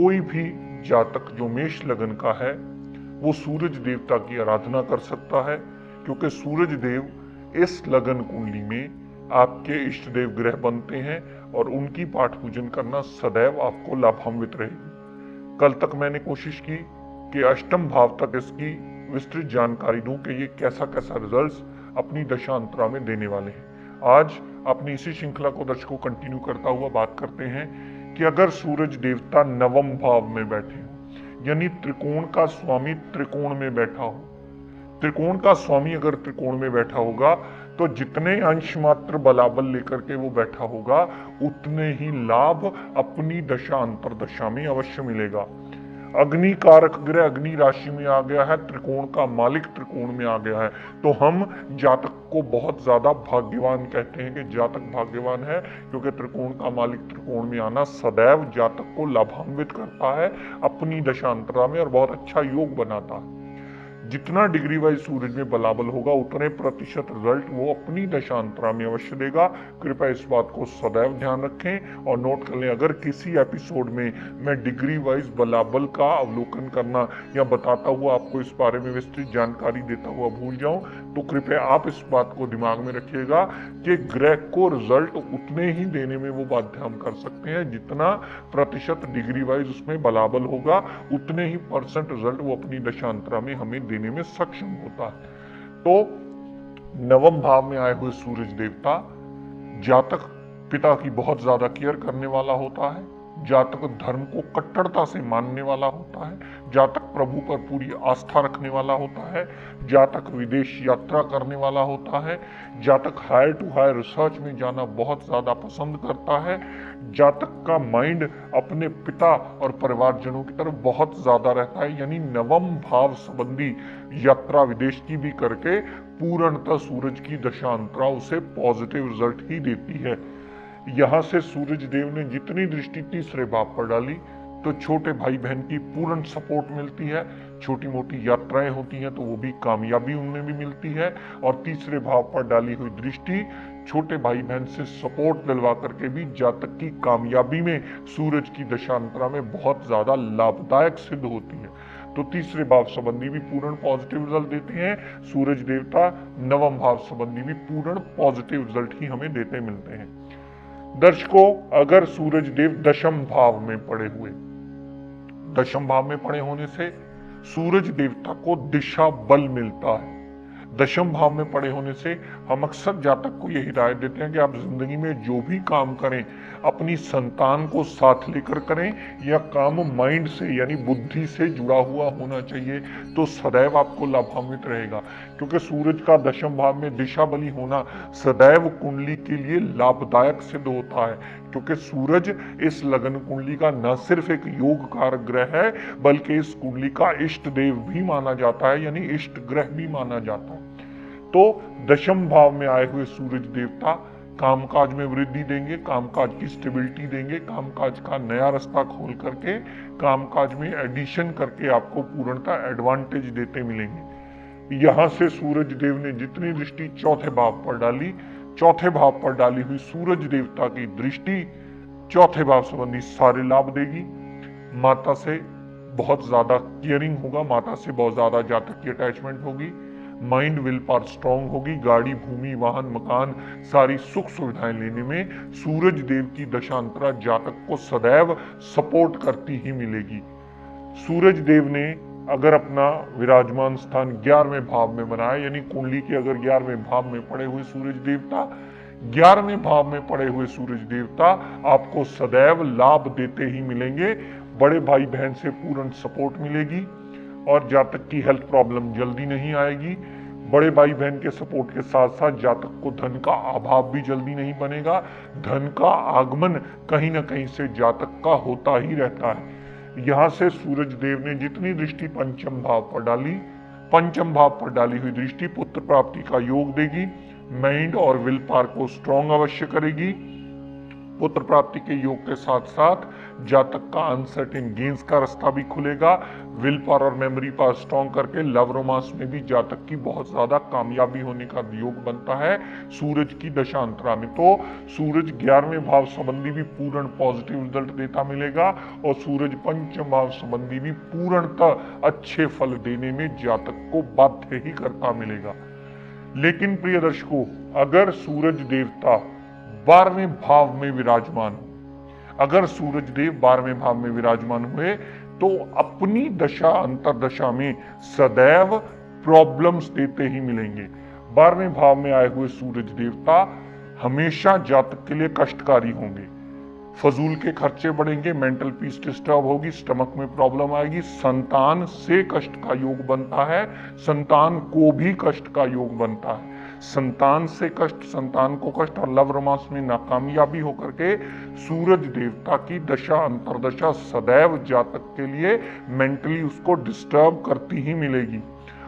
कोई भी जातक जो मेष लगन का है वो सूरज देवता की आराधना कर सकता है, क्योंकि सूरज देव इस लगन कुंडली में आपके इष्ट देव ग्रह बनते हैं और उनकी पाठ पूजन करना सदैव आपको लाभान्वित रहेगी। कल तक मैंने कोशिश की कि अष्टम भाव तक इसकी विस्तृत जानकारी दूं कि ये कैसा कैसा रिजल्ट्स अपनी दशांतरा में देने वाले हैं। आज अपनी इसी श्रृंखला को दर्शकों कंटिन्यू करता हुआ बात करते हैं कि अगर सूरज देवता नवम भाव में बैठे हो, यानी त्रिकोण का स्वामी त्रिकोण में बैठा हो, त्रिकोण का स्वामी अगर त्रिकोण में बैठा होगा तो जितने अंश मात्र बलाबल लेकर के वो बैठा होगा उतने ही लाभ अपनी दशा अंतरदशा में अवश्य मिलेगा। अग्नि कारक ग्रह अग्नि राशि में आ गया है, त्रिकोण का मालिक त्रिकोण में आ गया है, तो हम जातक को बहुत ज्यादा भाग्यवान कहते हैं कि जातक भाग्यवान है, क्योंकि त्रिकोण का मालिक त्रिकोण में आना सदैव जातक को लाभान्वित करता है अपनी दशांतरा में और बहुत अच्छा योग बनाता है। जितना डिग्री वाइज सूरज में बलाबल होगा उतने प्रतिशत रिजल्ट वो अपनी दशांतरा में अवश्य देगा। कृपया इस बात को सदैव ध्यान रखें और नोट कर लें। अगर किसी एपिसोड में मैं डिग्री वाइज बलाबल का अवलोकन करना या बताता हुआ आपको इस बारे में विस्तृत जानकारी देता हुआ भूल जाऊं तो कृपया आप इस बात को दिमाग में रखिएगा कि ग्रह को रिजल्ट उतने ही देने में वो बाध्य हम कर सकते हैं जितना प्रतिशत डिग्री वाइज उसमें बलाबल होगा उतने ही परसेंट रिजल्ट वो अपनी दशांतरा में हमें देने में सक्षम होता है। तो नवम भाव में आए हुए सूरज देवता जातक पिता की बहुत ज्यादा केयर करने वाला होता है, जातक धर्म को कट्टरता से मानने वाला होता है, जातक प्रभु पर पूरी आस्था रखने वाला होता है, जातक विदेश यात्रा करने वाला होता है, जातक हायर टू हायर रिसर्च में जाना बहुत ज्यादा पसंद करता है, जातक का माइंड अपने पिता और परिवारजनों की तरफ बहुत ज्यादा रहता है, यानी नवम भाव संबंधी यात्रा विदेश की भी करके पूर्णतः सूरज की दशांतरा उसे पॉजिटिव रिजल्ट ही देती है। यहां से सूरज देव ने जितनी दृष्टि तीसरे भाव पर डाली तो छोटे भाई बहन की पूर्ण सपोर्ट मिलती है, छोटी मोटी यात्राएं होती हैं तो वो भी कामयाबी उनमें भी मिलती है, और तीसरे भाव पर डाली हुई दृष्टि छोटे भाई बहन से सपोर्ट दिलवा करके भी जातक की कामयाबी में सूरज की दशांतरा में बहुत ज्यादा लाभदायक सिद्ध होती है। तो तीसरे भाव संबंधी भी पूर्ण पॉजिटिव रिजल्ट देते हैं सूरज देवता, नवम भाव संबंधी भी पूर्ण पॉजिटिव रिजल्ट ही हमें देते मिलते हैं। दर्शकों, अगर सूरज देव दशम भाव में पड़े हुए, दशम भाव में पड़े होने से सूरज देवता को दिशा बल मिलता है। दशम भाव में पड़े होने से हम अक्सर जातक को यही हिदायत देते हैं कि आप जिंदगी में जो भी काम करें अपनी संतान को साथ लेकर करें, या काम माइंड से यानी बुद्धि से जुड़ा हुआ होना चाहिए, तो सदैव आपको लाभान्वित रहेगा। क्योंकि सूरज का दशम भाव में दिशा बली होना सदैव कुंडली के लिए लाभदायक सिद्ध होता है, क्योंकि सूरज इस लगन कुंडली का न सिर्फ एक योग कारक ग्रह है बल्कि इस कुंडली का इष्ट देव भी माना जाता है, यानी इष्ट ग्रह भी माना जाता है। तो दशम भाव में आए हुए सूरज देवता कामकाज में वृद्धि देंगे, कामकाज की स्टेबिलिटी देंगे, कामकाज का नया रास्ता खोल करके कामकाज में एडिशन करके आपको पूर्णतः एडवांटेज देते मिलेंगे। यहां से सूरज देव ने जितनी दृष्टि चौथे भाव पर डाली, चौथे भाव पर डाली हुई सूरज देवता की दृष्टि चौथे भाव संबंधी सारे लाभ देगी। माता से बहुत ज्यादा केयरिंग होगा, माता से बहुत ज्यादा जातक की अटैचमेंट होगी, माइंड विल पावर स्ट्रांग होगी, गाड़ी भूमि वाहन मकान सारी सुख सुविधाएं लेने में सूरज देव की दशांतरा जातक को सदैव सपोर्ट करती ही मिलेगी। सूरज देव ने अगर अपना विराजमान स्थान 11वें भाव में बनाया, यानी कुंडली के अगर 11वें भाव में पड़े हुए सूरज देवता, 11वें भाव में पड़े हुए सूरज देवता आपको सदैव लाभ देते ही मिलेंगे। बड़े भाई बहन से पूर्ण सपोर्ट मिलेगी और जातक की हेल्थ प्रॉब्लम जल्दी नहीं आएगी। बड़े भाई बहन के सपोर्ट के साथ साथ जातक को धन का अभाव भी जल्दी नहीं बनेगा। धन का आगमन कहीं ना कहीं से जातक का होता ही रहता है। यहां से सूरज देव ने जितनी दृष्टि पंचम भाव पर डाली, पंचम भाव पर डाली हुई दृष्टि पुत्र प्राप्ति का योग देगी, माइंड और विल पावर को स्ट्रॉन्ग अवश्य करेगी। पुत्र प्राप्ति के योग के साथ साथ जातक का अनसर्टेन गेन्स का रास्ता भी खुलेगा। विल पावर और मेमोरी पावर स्ट्रॉन्ग करके लव रोमांस में भी जातक की बहुत ज्यादा कामयाबी होने का योग बनता है सूरज की दशांतरा में। तो सूरज 11वें भाव संबंधी भी पूर्ण पॉजिटिव रिजल्ट देता मिलेगा और सूरज पंचम भाव संबंधी भी पूर्णतः अच्छे फल देने में जातक को बाध्य ही करता मिलेगा। लेकिन प्रिय दर्शकों, अगर सूरज देवता 12वें भाव में विराजमान हो, अगर सूरज देव 12वें भाव में विराजमान हुए तो अपनी दशा अंतरदशा में सदैव प्रॉब्लम्स देते ही मिलेंगे। 12वें भाव में आए हुए सूरज देवता हमेशा जातक के लिए कष्टकारी होंगे। फजूल के खर्चे बढ़ेंगे, मेंटल पीस डिस्टर्ब होगी, स्टमक में प्रॉब्लम आएगी, संतान से कष्ट का योग बनता है, संतान को भी कष्ट का योग बनता है। संतान से कष्ट, संतान को कष्ट और लव रोमांस में नाकामयाबी होकर के सूरज देवता की दशा अंतरदशा सदैव जातक के लिए मेंटली उसको डिस्टर्ब करती ही मिलेगी।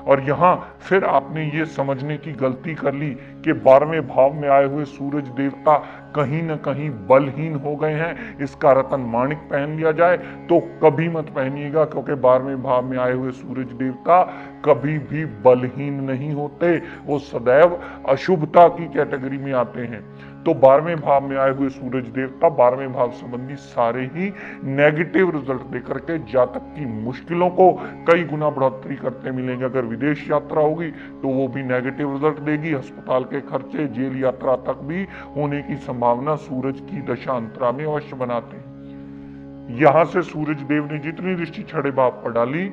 और यहां फिर आपने ये समझने की गलती कर ली कि 12वें भाव में आए हुए सूरज देवता कहीं न कहीं बलहीन हो गए हैं, इसका रतन माणिक पहन लिया जाए, तो कभी मत पहनिएगा, क्योंकि 12वें भाव में आए हुए सूरज देवता कभी भी बलहीन नहीं होते, वो सदैव अशुभता की कैटेगरी में आते हैं। तो 12वें भाव में आए हुए सूरज देवता 12वें भाव संबंधी सारे ही नेगेटिव रिजल्ट देकर के जातक की मुश्किलों को कई गुना बढ़ोतरी करते मिलेंगे। अगर विदेश यात्रा होगी तो वो भी नेगेटिव रिजल्ट देगी, अस्पताल के खर्चे, जेल यात्रा तक भी होने की संभावना सूरज की दशा अंतरा में अवश्य बनाते हैं। यहां से सूरज देव ने जितनी दृष्टि 6 भाव पर डाली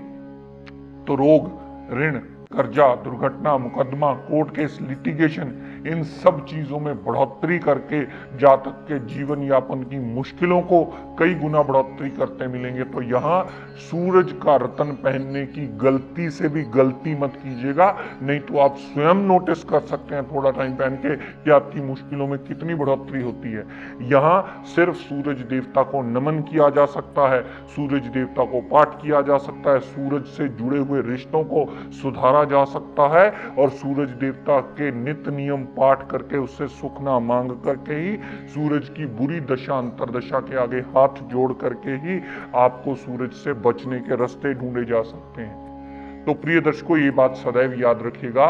तो रोग, ऋण, कर्जा, दुर्घटना, मुकदमा, कोर्ट केस, लिटिगेशन, इन सब चीजों में बढ़ोतरी करके जातक के जीवन यापन की मुश्किलों को कई गुना बढ़ोतरी करते मिलेंगे। तो यहाँ सूरज का रतन पहनने की गलती से भी गलती मत कीजिएगा, नहीं तो आप स्वयं नोटिस कर सकते हैं थोड़ा टाइम पहन के कि आपकी मुश्किलों में कितनी बढ़ोतरी होती है। यहाँ सिर्फ सूरज देवता को नमन किया जा सकता है, सूरज देवता को पाठ किया जा सकता है, सूरज से जुड़े हुए रिश्तों को सुधारा जा सकता है और सूरज देवता के नित्य नियम पाठ करके उससे सुख ना मांग करके ही सूरज की बुरी दशा अंतरदशा के आगे हाथ जोड़ करके ही आपको सूरज से बचने के रास्ते ढूंढे जा सकते हैं। तो प्रिय दर्शकों, ये बात सदैव याद रखिएगा,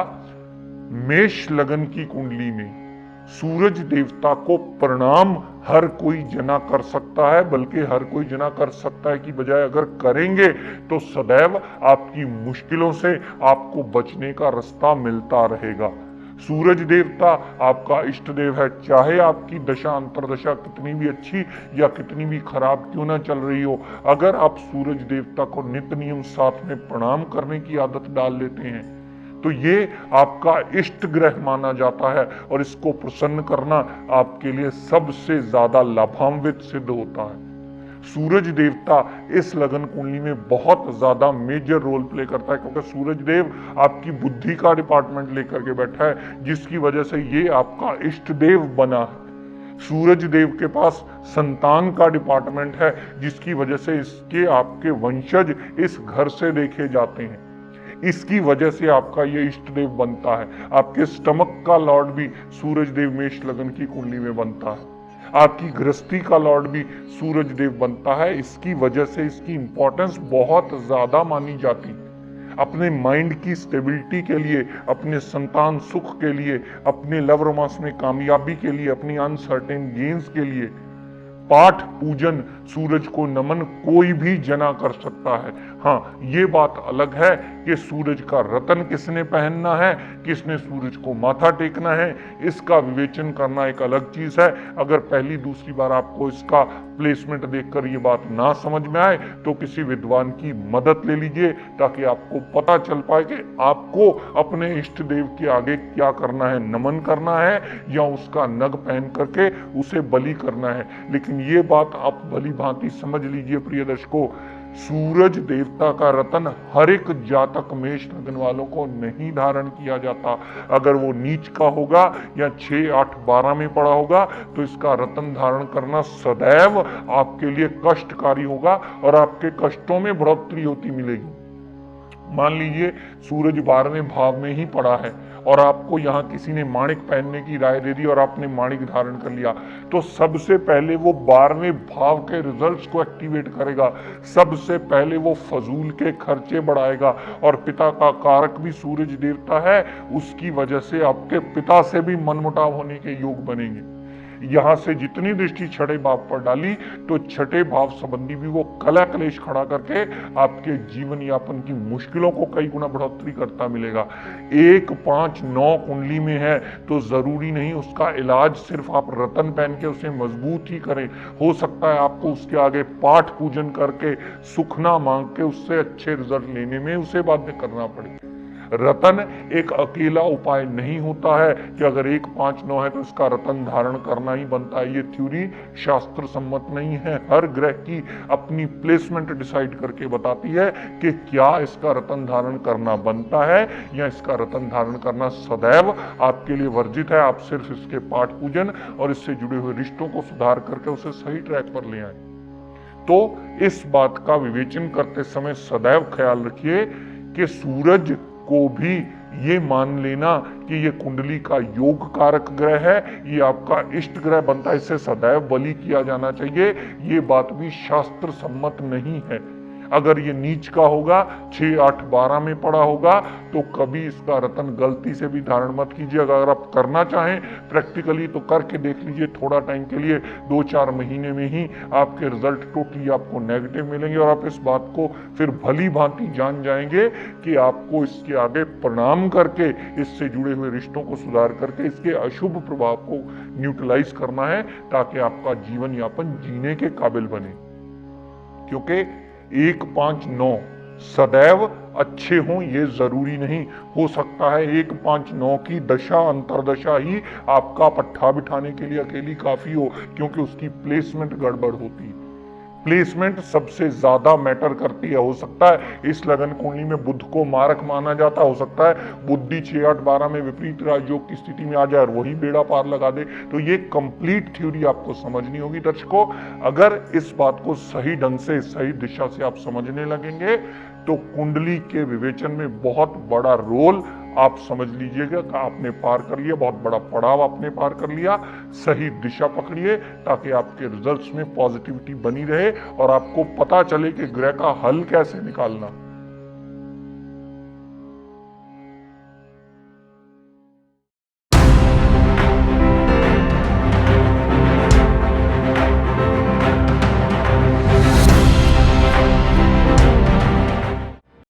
मेष लगन की कुंडली में सूरज देवता को प्रणाम हर कोई जना कर सकता है, बल्कि हर कोई जना कर सकता है की बजाय अगर करेंगे तो सदैव आपकी मुश्किलों से आपको बचने का रास्ता मिलता रहेगा। सूरज देवता आपका इष्ट देव है, चाहे आपकी दशा अंतरदशा कितनी भी अच्छी या कितनी भी खराब क्यों ना चल रही हो, अगर आप सूरज देवता को नित्य नियम साथ में प्रणाम करने की आदत डाल लेते हैं तो ये आपका इष्ट ग्रह माना जाता है और इसको प्रसन्न करना आपके लिए सबसे ज्यादा लाभान्वित सिद्ध होता है। सूरज देवता इस लगन कुंडली में बहुत ज्यादा मेजर रोल प्ले करता है, क्योंकि सूरज देव आपकी बुद्धि का डिपार्टमेंट लेकर के बैठा है, जिसकी वजह से ये आपका इष्ट देव बना है। सूरज देव के पास संतान का डिपार्टमेंट है, जिसकी वजह से इसके आपके वंशज इस घर से देखे जाते हैं, इसकी वजह से आपका ये इष्ट देव बनता है। आपके स्टमक का लॉर्ड भी सूरज देव मेष लगन की कुंडली में बनता है, आपकी गृहस्थी का लॉर्ड भी सूरज देव बनता है। इसकी वजह से इसकी इंपॉर्टेंस बहुत ज्यादा मानी जाती है। अपने माइंड की स्टेबिलिटी के लिए, अपने संतान सुख के लिए, अपने लव रोमांस में कामयाबी के लिए, अपनी अनसर्टेन गेन्स के लिए पाठ पूजन, सूरज को नमन कोई भी जना कर सकता है। हाँ, ये बात अलग है कि सूरज का रतन किसने पहनना है, किसने सूरज को माथा टेकना है, इसका विवेचन करना एक अलग चीज है। अगर पहली दूसरी बार आपको इसका प्लेसमेंट देखकर ये बात ना समझ में आए तो किसी विद्वान की मदद ले लीजिए, ताकि आपको पता चल पाए कि आपको अपने इष्ट देव के आगे क्या करना है, नमन करना है या उसका नग पहन करके उसे बलि करना है। लेकिन ये बात आप भली भांति समझ लीजिए प्रिय दर्शकों, सूरज देवता का रतन हर एक जातक मेष लगन वालों को नहीं धारण किया जाता। अगर वो नीच का होगा या 6, 8, 12 में पड़ा होगा तो इसका रतन धारण करना सदैव आपके लिए कष्टकारी होगा और आपके कष्टों में बढ़ोतरी होती मिलेगी। मान लीजिए सूरज 12वें भाव में ही पड़ा है और आपको यहाँ किसी ने माणिक पहनने की राय दे दी और आपने माणिक धारण कर लिया, तो सबसे पहले वो 12वें भाव के रिजल्ट्स को एक्टिवेट करेगा, सबसे पहले वो फजूल के खर्चे बढ़ाएगा। और पिता का कारक भी सूरज देवता है, उसकी वजह से आपके पिता से भी मनमुटाव होने के योग बनेंगे। यहां से जितनी दृष्टि छठे भाव पर डाली तो छठे भाव संबंधी भी वो कलह कलेश खड़ा करके आपके जीवन यापन की मुश्किलों को कई गुना बढ़ोतरी करता मिलेगा। 1, 5, 9 कुंडली में है तो जरूरी नहीं उसका इलाज सिर्फ आप रतन पहन के उसे मजबूत ही करें। हो सकता है आपको उसके आगे पाठ पूजन करके सुखना मांग के उससे अच्छे रिजल्ट लेने में उसे बाध्य करना पड़े। रतन एक अकेला उपाय नहीं होता है कि अगर 1, 5, 9 है तो इसका रतन धारण करना ही बनता है। ये थ्योरी शास्त्र सम्मत नहीं है। हर ग्रह की अपनी प्लेसमेंट डिसाइड करके बताती है कि क्या इसका रतन धारण करना बनता है या इसका रतन धारण करना सदैव आपके लिए वर्जित है। आप सिर्फ इसके पाठ पूजन और इससे जुड़े हुए रिश्तों को सुधार करके उसे सही ट्रैक पर ले आए। तो इस बात का विवेचन करते समय सदैव ख्याल रखिए कि सूरज को भी ये मान लेना कि ये कुंडली का योग कारक ग्रह है, ये आपका इष्ट ग्रह बनता है, इसे सदैव बलि किया जाना चाहिए, ये बात भी शास्त्र सम्मत नहीं है। अगर ये नीच का होगा, 6, 8, 12 में पड़ा होगा तो कभी इसका रतन गलती से भी धारण मत कीजिए। अगर आप करना चाहें प्रैक्टिकली तो करके देख लीजिए थोड़ा टाइम के लिए, 2-4 महीने में ही आपके रिजल्ट टोटली आपको नेगेटिव मिलेंगे और आप इस बात को फिर भली भांति जान जाएंगे कि आपको इसके आगे प्रणाम करके इससे जुड़े हुए रिश्तों को सुधार करके इसके अशुभ प्रभाव को न्यूट्रलाइज करना है ताकि आपका जीवन यापन जीने के काबिल बने। क्योंकि 1, 5, 9 सदैव अच्छे हों ये जरूरी नहीं। हो सकता है 1, 5, 9 की दशा अंतरदशा ही आपका पट्टा बिठाने के लिए अकेली काफी हो, क्योंकि उसकी प्लेसमेंट गड़बड़ होती है। प्लेसमेंट सबसे ज्यादा मैटर करती है। हो सकता है इस लगन कुंडली में बुध को मारक माना जाता, हो सकता है बुद्धि 6, 8, 12 में विपरीत राजयोग की स्थिति में आ जाए और वही बेड़ा पार लगा दे। तो ये कंप्लीट थ्योरी आपको समझनी होगी दर्शकों। अगर इस बात को सही ढंग से सही दिशा से आप समझने लगेंगे तो कुंडली के विवेचन में बहुत बड़ा रोल आप समझ लीजिएगा कि आपने पार कर लिया, बहुत बड़ा पड़ाव आपने पार कर लिया। सही दिशा पकड़िए ताकि आपके रिजल्ट्स में पॉजिटिविटी बनी रहे और आपको पता चले कि ग्रह का हल कैसे निकालना।